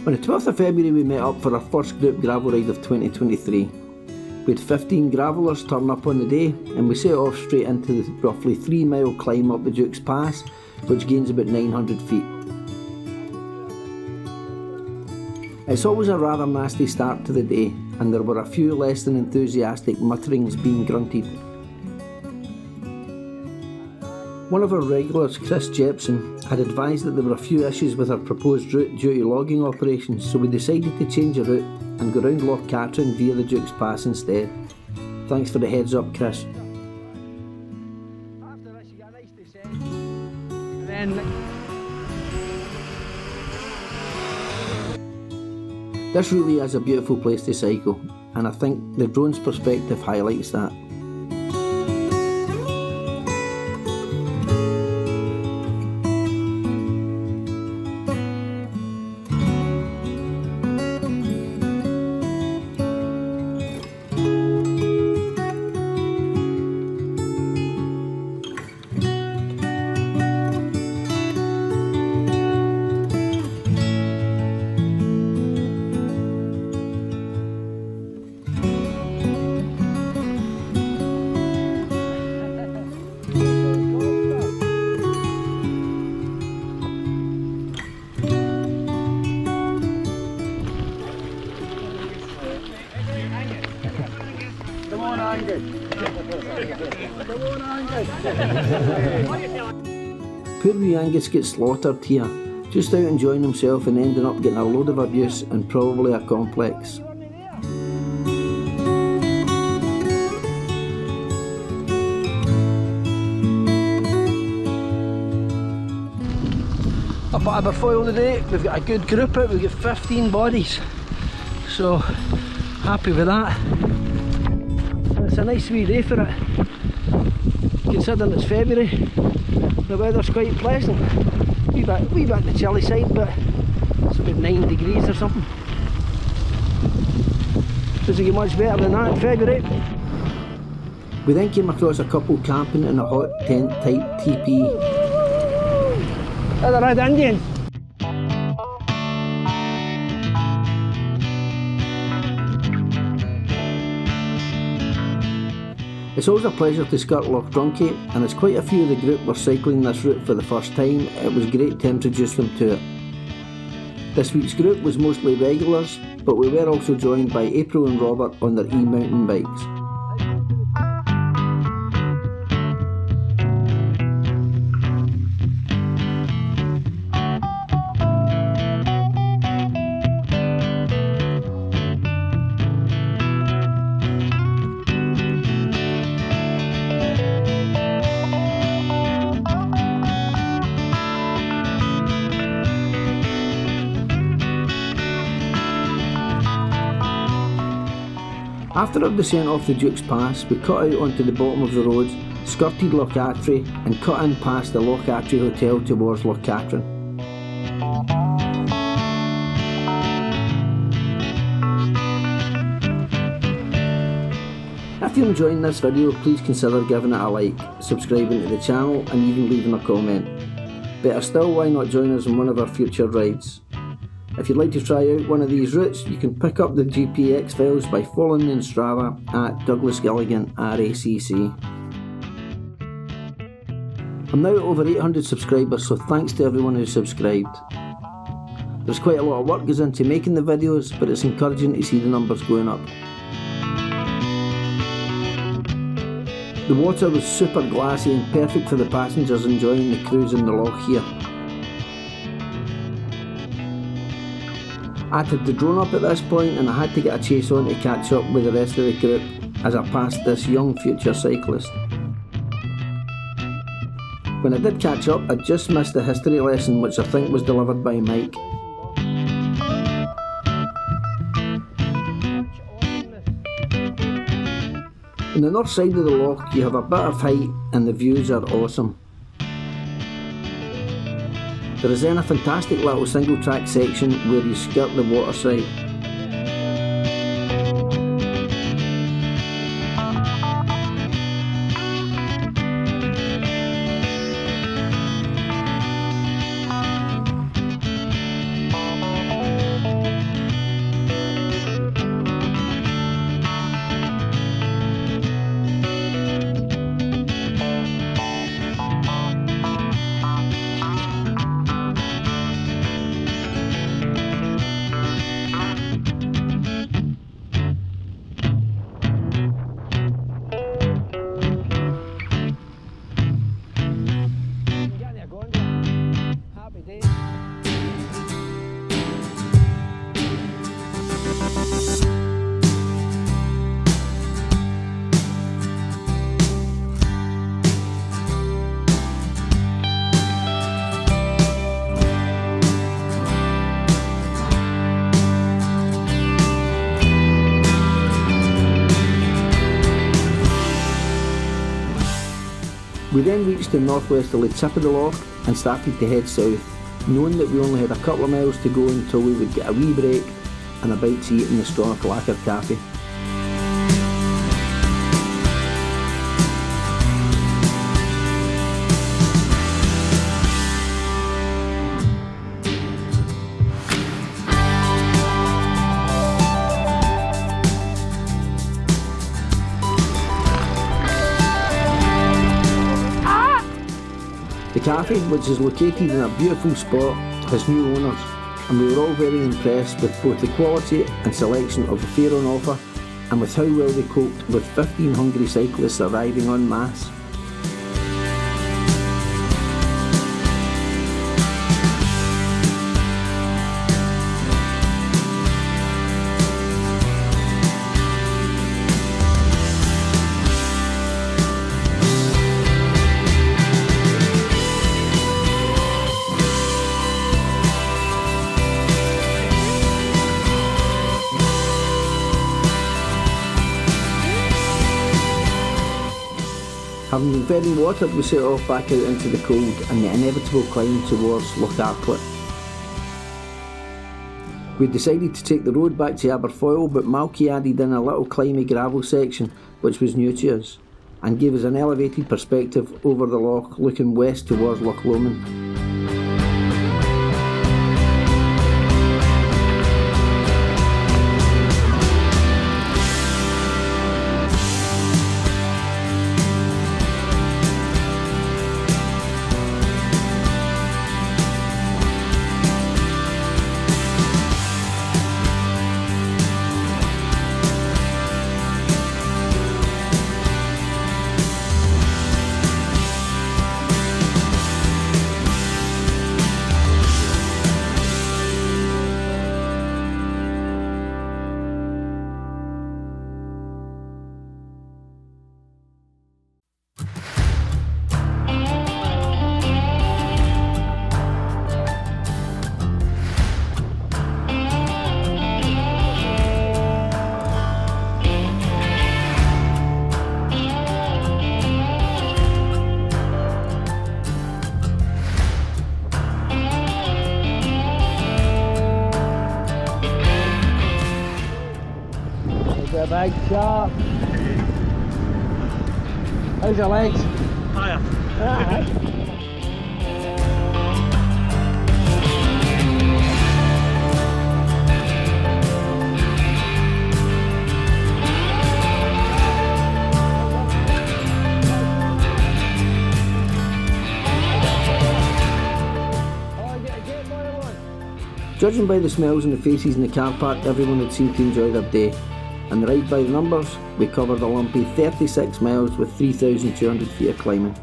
On the 12th of February we met up for our first group gravel ride of 2023. We had 15 gravellers turn up on the day and we set off straight into the roughly 3 mile climb up the Duke's Pass, which gains about 900 feet. It's always a rather nasty start to the day, and there were a few less than enthusiastic mutterings being grunted. One of our regulars, Chris Jepson, had advised that there were a few issues with our proposed route due to logging operations, so we decided to change the route and go round Loch Katrine via the Duke's Pass instead. Thanks for the heads up, Chris. This really is a beautiful place to cycle, and I think the drone's perspective highlights that. Poor wee Angus gets slaughtered here, just out enjoying himself and ending up getting a load of abuse and probably a complex. Up at Aberfoyle today, we've got a good group out, we've got 15 bodies, so happy with that. And it's a nice wee day for it, considering it's February. The weather's quite pleasant, wee bit on the chilly side, but it's about 9 degrees or something. Doesn't get much better than that in February. We then came across a couple camping in a hot tent type teepee. They're the Red Indians. It's always a pleasure to skirt Loch Drunkie, and as quite a few of the group were cycling this route for the first time, it was great to introduce them to it. This week's group was mostly regulars, but we were also joined by April and Robert on their e-mountain bikes. After our descent off the Duke's Pass, we cut out onto the bottom of the road, skirted Loch Atry and cut in past the Loch Atry Hotel towards Loch Katrine. If you're enjoying this video, please consider giving it a like, subscribing to the channel and even leaving a comment. Better still, why not join us on one of our future rides? If you'd like to try out one of these routes, you can pick up the GPX files by following me on Strava at Douglas Gilligan RACC. I'm now at over 800 subscribers, so thanks to everyone who subscribed. There's quite a lot of work goes into making the videos, but it's encouraging to see the numbers going up. The water was super glassy and perfect for the passengers enjoying the cruise in the loch here. I had the drone up at this point and I had to get a chase on to catch up with the rest of the group as I passed this young future cyclist. When I did catch up, I just missed the history lesson, which I think was delivered by Mike. On the north side of the loch you have a bit of height and the views are awesome. There is then a fantastic little single track section where you skirt the waterside. We then reached the northwesterly tip of the loch and started to head south, knowing that we only had a couple of miles to go until we would get a wee break and a bite to eat in the Stronach Lacquer Cafe. The cafe, which is located in a beautiful spot, has new owners, and we were all very impressed with both the quality and selection of the fare on offer and with how well they coped with 15 hungry cyclists arriving en masse. Having been fed and watered, we set off back out into the cold and the inevitable climb towards Loch. We decided to take the road back to Aberfoyle, but Malky added in a little climby gravel section which was new to us and gave us an elevated perspective over the loch looking west towards Loch Lomond. A big shot. How's your legs? Hiya. Judging by the smells and the faces in the car park, everyone had seemed to enjoy their day. And right by the numbers, we covered a lumpy 36 miles with 3,200 feet of climbing.